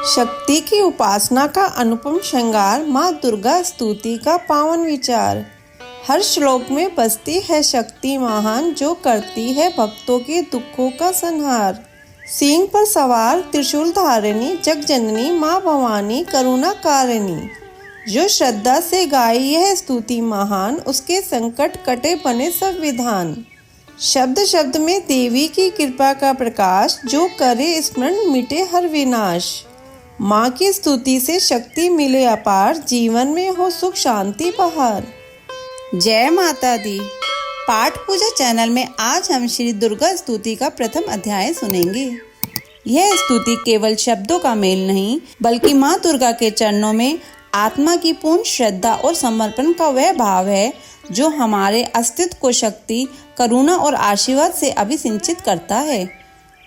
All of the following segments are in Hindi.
शक्ति की उपासना का अनुपम श्रृंगार, माँ दुर्गा स्तुति का पावन विचार। हर श्लोक में बसती है शक्ति महान, जो करती है भक्तों के दुखों का संहार। सिंह पर सवार त्रिशूल धारिणी, जगजननी माँ भवानी करुणा कारिणी। जो श्रद्धा से गाए यह स्तुति महान, उसके संकट कटे बने सब विधान। शब्द शब्द में देवी की कृपा का प्रकाश, जो करे स्मरण मिटे हर विनाश। माँ की स्तुति से शक्ति मिले अपार, जीवन में हो सुख शांति बहार। जय माता दी। पाठ पूजा चैनल में आज हम श्री दुर्गा स्तुति का प्रथम अध्याय सुनेंगे। यह स्तुति केवल शब्दों का मेल नहीं, बल्कि माँ दुर्गा के चरणों में आत्मा की पूर्ण श्रद्धा और समर्पण का वह भाव है, जो हमारे अस्तित्व को शक्ति, करुणा और आशीर्वाद से अभिसिंचित करता है।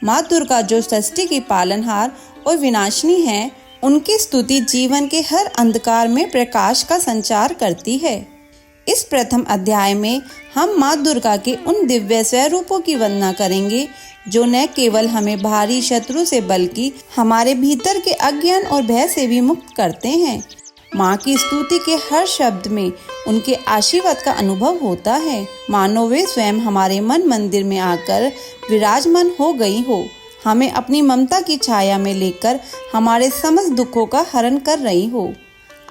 माँ दुर्गा जो सृष्टि की पालनहार और विनाशिनी है, उनकी स्तुति जीवन के हर अंधकार में प्रकाश का संचार करती है। इस प्रथम अध्याय में हम माँ दुर्गा के उन दिव्य स्वरूपों की वंदना करेंगे, जो न केवल हमें बाहरी शत्रु से बल्कि हमारे भीतर के अज्ञान और भय से भी मुक्त करते हैं। माँ की स्तुति के हर शब्द में उनके आशीर्वाद का अनुभव होता है, मानो वे स्वयं हमारे मन मंदिर में आकर विराजमान हो गई हो, हमें अपनी ममता की छाया में लेकर हमारे समस्त दुखों का हरण कर रही हो।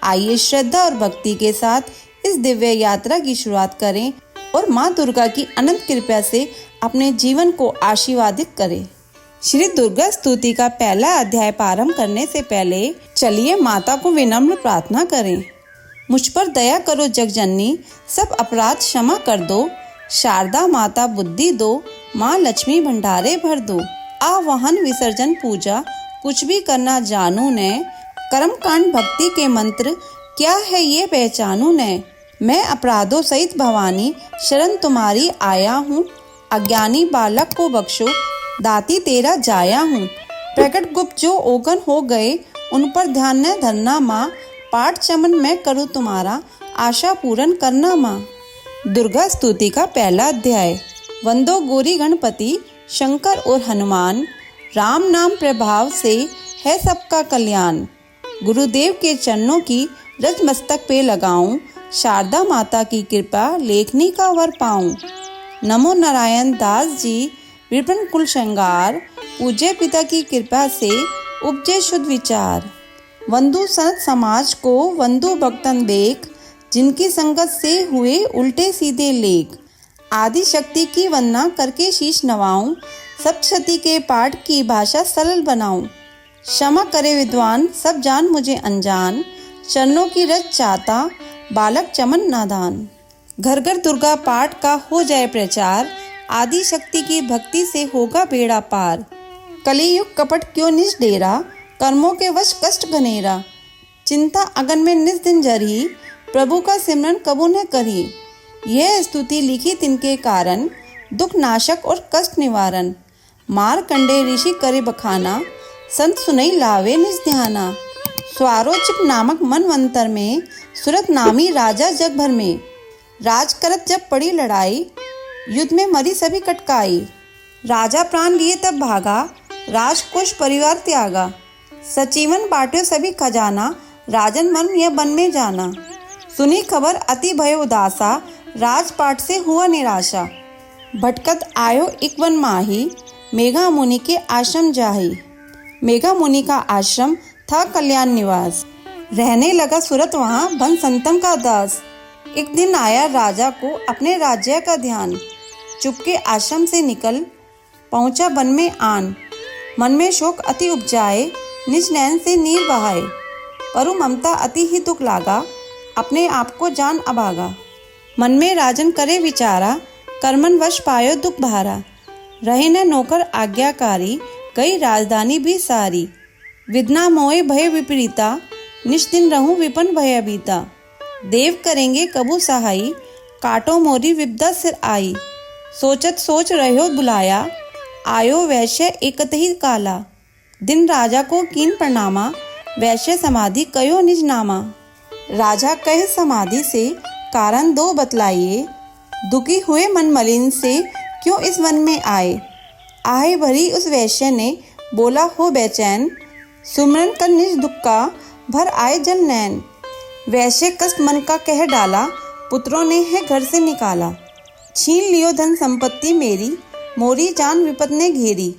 आइए श्रद्धा और भक्ति के साथ इस दिव्य यात्रा की शुरुआत करें और माँ दुर्गा की अनंत कृपा से अपने जीवन को आशीर्वादित करें। श्री दुर्गा स्तुति का पहला अध्याय प्रारंभ करने से पहले चलिए माता को विनम्र प्रार्थना करें। मुझ पर दया करो जगजननी, सब अपराध क्षमा कर दो। शारदा माता बुद्धि दो, माँ लक्ष्मी भंडारे भर दो। आवाहन विसर्जन पूजा कुछ भी करना जानू ने, कर्म कांड भक्ति के मंत्र क्या है ये पहचानू ने। मैं अपराधों सहित भवानी शरण तुम्हारी आया हूँ, अज्ञानी बालक को बख्शो दाती तेरा जाया हूँ। प्रकट गुप्त जो ओगन हो गए, उन पर ध्यान न धरना माँ, पाठ चमन मैं करूँ तुम्हारा, आशा पूर्ण करना माँ। दुर्गा स्तुति का पहला अध्याय। वंदो गौरी गणपति शंकर और हनुमान, राम नाम प्रभाव से है सबका कल्याण। गुरुदेव के चरणों की रज मस्तक पे लगाऊं, शारदा माता की कृपा लेखनी का वर पाऊं। नमो नारायण दास जी विपिन कुल श्रृंगार, पूज्य पिता की कृपा से उपजे शुद्ध विचार। वंदु संत समाज को वंदु भक्तन देख, जिनकी संगत से हुए उल्टे सीधे लेख। आदि शक्ति की वंदना करके शीश नवाऊं, सप्तशती के पाठ की भाषा सरल बनाऊं। क्षमा करे विद्वान सब जान मुझे अनजान, चरणों की रज चाहता बालक चमन नादान। घर घर दुर्गा पाठ का हो जाए प्रचार, आदि शक्ति की भक्ति से होगा बेड़ा पार। कलियुग कपट क्यों निज डेरा, कर्मों के वश कष्ट घनेरा। चिंता अगन में निज दिन जरी, प्रभु का सिमरन कबू न करी। यह स्तुति लिखी तिनके कारण, दुख नाशक और कष्ट निवारण। मारकंडे ऋषि करे बखाना, संत सुनई लावे निज ध्याना। स्वारोचित नामक मनवंतर में, सुरत नामी राजा जग भर में। राज करत जब पड़ी लड़ाई, युद्ध में मरी सभी कटकाई। राजा प्राण लिए तब भागा, राजकोष परिवार त्यागा। सचिवन बांटे सभी खजाना, राजन मर्म यह बन में जाना। सुनी खबर अति भय उदासा, राजपाट से हुआ निराशा। भटकत आयो एक वन माही, मेघा मुनि के आश्रम जाही। मेघा मुनि का आश्रम था कल्याण निवास, रहने लगा सुरत वहाँ बन संतम का दास। एक दिन आया राजा को अपने राज्य का ध्यान, चुपके आश्रम से निकल पहुँचा वन में आन। मन में शोक अति उपजाए, निज नैन से नीर बहाए। परु ममता अति ही दुख लागा, अपने आप को जान अभागा। मन में राजन करे विचारा, कर्मन वश पायो दुख भारा। रहे न नौकर आज्ञाकारी, गई राजधानी भी सारी। विद्ना मोए भय विपरीता, निज दिन रहूं विपन भय बीता। देव करेंगे कबू सहाई, काटो मोरी विपदा सिर आई। सोचत सोच रहो बुलाया, आयो वैश्य एकत ही काला। दिन राजा को कीन प्रणामा, वैश्य समाधि कयो निज नामा। राजा कहे समाधि से कारण दो बतलाइए, दुखी हुए मन मलिन से क्यों इस वन में आए। आहे भरी उस वैश्य ने बोला हो बेचैन, सुमरन कर निज दुख का भर आए जल नैन। वैसे कष्ट मन का कह डाला, पुत्रों ने है घर से निकाला। छीन लियो धन संपत्ति मेरी, मोरी जान विपद ने घेरी।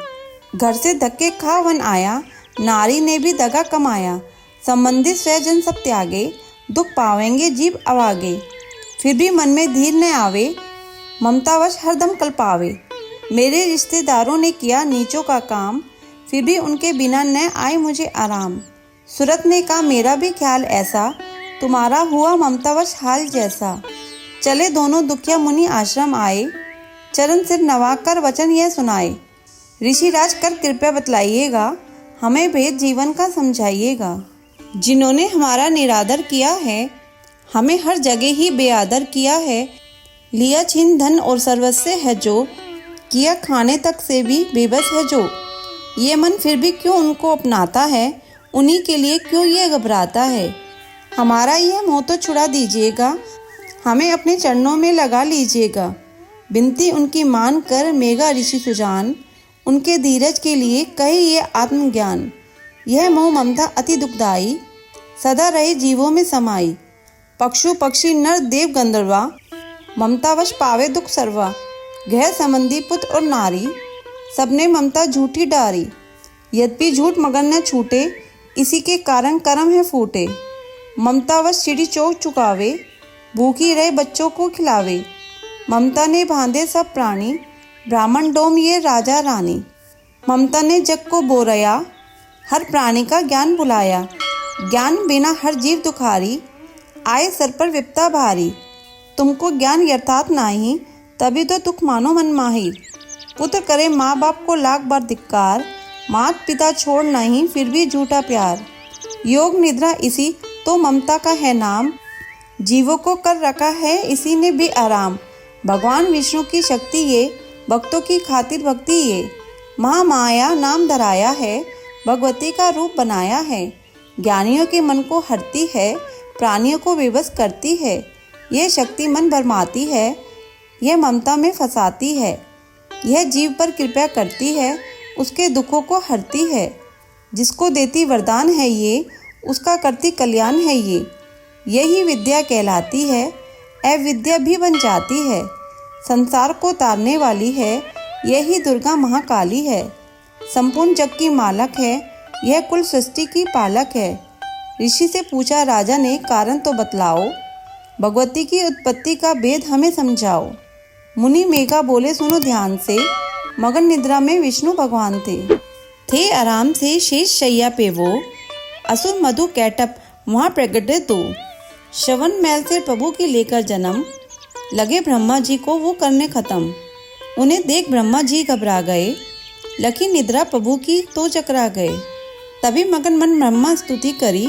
घर से धक्के खा वन आया, नारी ने भी दगा कमाया। संबंधी स्वजन सब त्यागे, दुख पावेंगे जीव अवागे। फिर भी मन में धीर न आवे, ममतावश हरदम कल्पावे। मेरे रिश्तेदारों ने किया नीचों का काम, फिर भी उनके बिना न आए मुझे आराम। सूरत ने कहा मेरा भी ख्याल ऐसा, तुम्हारा हुआ ममतावश हाल जैसा। चले दोनों दुखिया मुनि आश्रम आए, चरण सिर नवाकर वचन यह सुनाए। ऋषिराज कर कृपया बतलाइएगा, हमें भेद जीवन का समझाइएगा। जिन्होंने हमारा निरादर किया है, हमें हर जगह ही बेआदर किया है। लिया छीन धन और सर्वस्व है जो, किया खाने तक से भी बेबस है जो। ये मन फिर भी क्यों उनको अपनाता है, उन्हीं के लिए क्यों ये घबराता है। हमारा यह मोह तो छुड़ा दीजिएगा, हमें अपने चरणों में लगा लीजिएगा। बिनती उनकी मान कर मेघा ऋषि सुजान, उनके धीरज के लिए कहे ये आत्मज्ञान। यह मोह ममता अति दुखदाई, सदा रहे जीवों में समाई। पक्षु पक्षी नर देव गंधर्वा, ममतावश पावे दुख सर्वा। गृह संबंधी पुत्र और नारी, सबने ममता झूठी डारी। यद्यपि झूठ मगर न छूटे, इसी के कारण कर्म है फूटे। ममतावश चिड़ी चौक चुकावे, भूखी रहे बच्चों को खिलावे। ममता ने बांधे सब प्राणी, ब्राह्मण डोम ये राजा रानी। ममता ने जग को बोरया, हर प्राणी का ज्ञान बुलाया। ज्ञान बिना हर जीव दुखारी, आए सर पर विपदा भारी। तुमको ज्ञान यथार्थ नाही, तभी तो दुख मानो मन माही। पुत्र करे माँ बाप को लाख बार धिक्कार, मात पिता छोड़ नहीं फिर भी झूठा प्यार। योग निद्रा इसी तो ममता का है नाम, जीवों को कर रखा है इसी ने भी आराम। भगवान विष्णु की शक्ति ये, भक्तों की खातिर भक्ति ये। महामाया नाम धराया है, भगवती का रूप बनाया है। ज्ञानियों के मन को हरती है, प्राणियों को विवश करती है। यह शक्ति मन भरमाती है, यह ममता में फंसाती है। यह जीव पर कृपा करती है, उसके दुखों को हरती है। जिसको देती वरदान है ये, उसका करती कल्याण है ये। यही विद्या कहलाती है, अविद्या भी बन जाती है। संसार को तारने वाली है, यही दुर्गा महाकाली है। संपूर्ण जग की मालक है, यह कुल सृष्टि की पालक है। ऋषि से पूछा राजा ने कारण तो बतलाओ, भगवती की उत्पत्ति का भेद हमें समझाओ। मुनि मेघा बोले सुनो ध्यान से, मगन निद्रा में विष्णु भगवान थे आराम से शेष शैया पे वो। असुर मधु कैटप वहाँ प्रगटे तो, श्रवण मैल से प्रभु की लेकर जन्म, लगे ब्रह्मा जी को वो करने खत्म। उन्हें देख ब्रह्मा जी घबरा गए, लखी निद्रा प्रभु की तो चकरा गए। तभी मगन मन ब्रह्मा स्तुति करी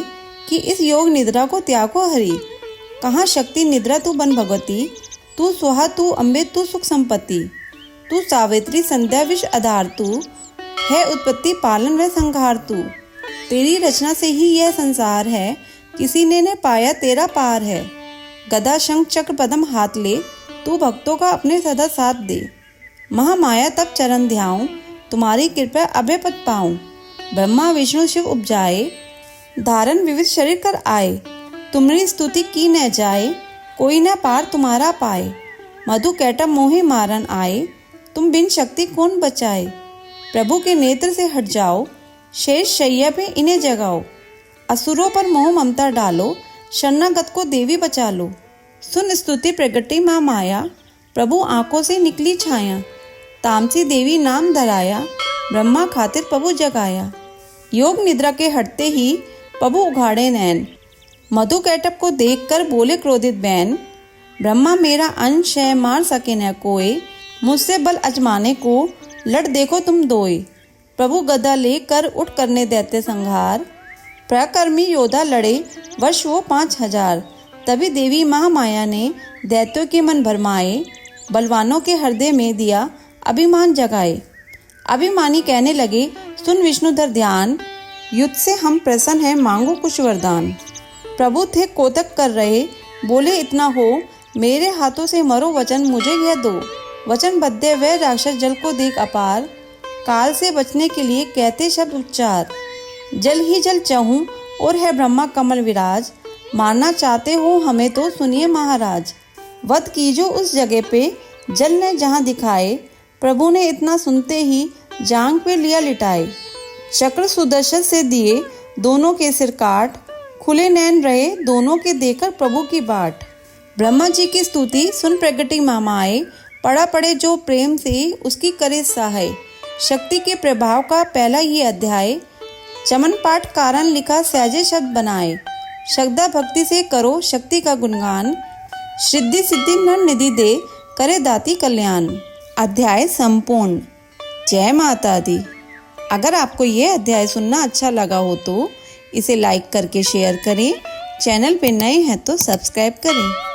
कि इस योग निद्रा को त्यागो हरि। कहाँ शक्ति निद्रा तू बन भगवती, तू सुहा तू अम्बे तू सुख संपत्ति। तू सावित्री संध्या विष आधार, तू है उत्पत्ति पालन व संहार। तू तेरी रचना से ही यह संसार है, किसी ने न पाया तेरा पार है। गदा शंख चक्र पदम हाथ ले, तू भक्तों का अपने सदा साथ दे। महामाया तब चरण ध्याऊं, तुम्हारी कृपा अभय पद पाऊं। ब्रह्मा विष्णु शिव उपजाए, धारण विविध शरीर कर आए। तुम्हारी स्तुति की न जाए, कोई न पार तुम्हारा पाए। मधु कैटप मोहे मारन आए, तुम बिन शक्ति कौन बचाए। प्रभु के नेत्र से हट जाओ, शेष शैया पे इन्हें जगाओ। असुरों पर मोह ममता डालो, शरणागत को देवी बचा लो। सुन स्तुति प्रगटी माँ माया, प्रभु आंखों से निकली छाया। तामसी देवी नाम धराया, ब्रह्मा खातिर प्रभु जगाया। योग निद्रा के हटते ही प्रभु उघाड़े नैन, मधु कैटप को देखकर बोले क्रोधित बैन। ब्रह्मा मेरा अंश है मार सके न कोई, मुझसे बल अजमाने को लड़ देखो तुम दोए। प्रभु गदा लेकर उठ करने देते संहार, प्रकर्मी योद्धा लड़े वर्ष वो 5000। तभी देवी महामाया ने दैत्यों के मन भरमाए, बलवानों के हृदय में दिया अभिमान जगाए। अभिमानी कहने लगे सुन विष्णुधर ध्यान, युद्ध से हम प्रसन्न हैं मांगो कुछ वरदान। प्रभु थे कोतक कर रहे, बोले इतना हो, मेरे हाथों से मरो वचन मुझे यह दो। वचन बद्धे वे राक्षस जल को देख अपार, काल से बचने के लिए कहते शब्द उच्चार। जल ही जल चहूँ और है ब्रह्मा कमल विराज, मारना चाहते हो हमें तो सुनिए महाराज। वध कीजो उस जगह पे जल ने जहाँ दिखाए, प्रभु ने इतना सुनते ही जांग पे लिया लिटाए। चक्र सुदर्शन से दिए दोनों के सिर काट, खुले नैन रहे दोनों के देकर प्रभु की बाट। ब्रह्मा जी की स्तुति सुन प्रगति मामाए, पढ़ा पड़े जो प्रेम से उसकी करे सहाय। शक्ति के प्रभाव का पहला ये अध्याय, चमन पाठ कारण लिखा सहजे शब्द बनाए। श्रद्धा भक्ति से करो शक्ति का गुणगान, सिद्धि सिद्धि नर निधि दे करे दाती कल्याण। अध्याय संपूर्ण। जय माता दी। अगर आपको ये अध्याय सुनना अच्छा लगा हो तो इसे लाइक करके शेयर करें। चैनल पे नए हैं तो सब्सक्राइब करें।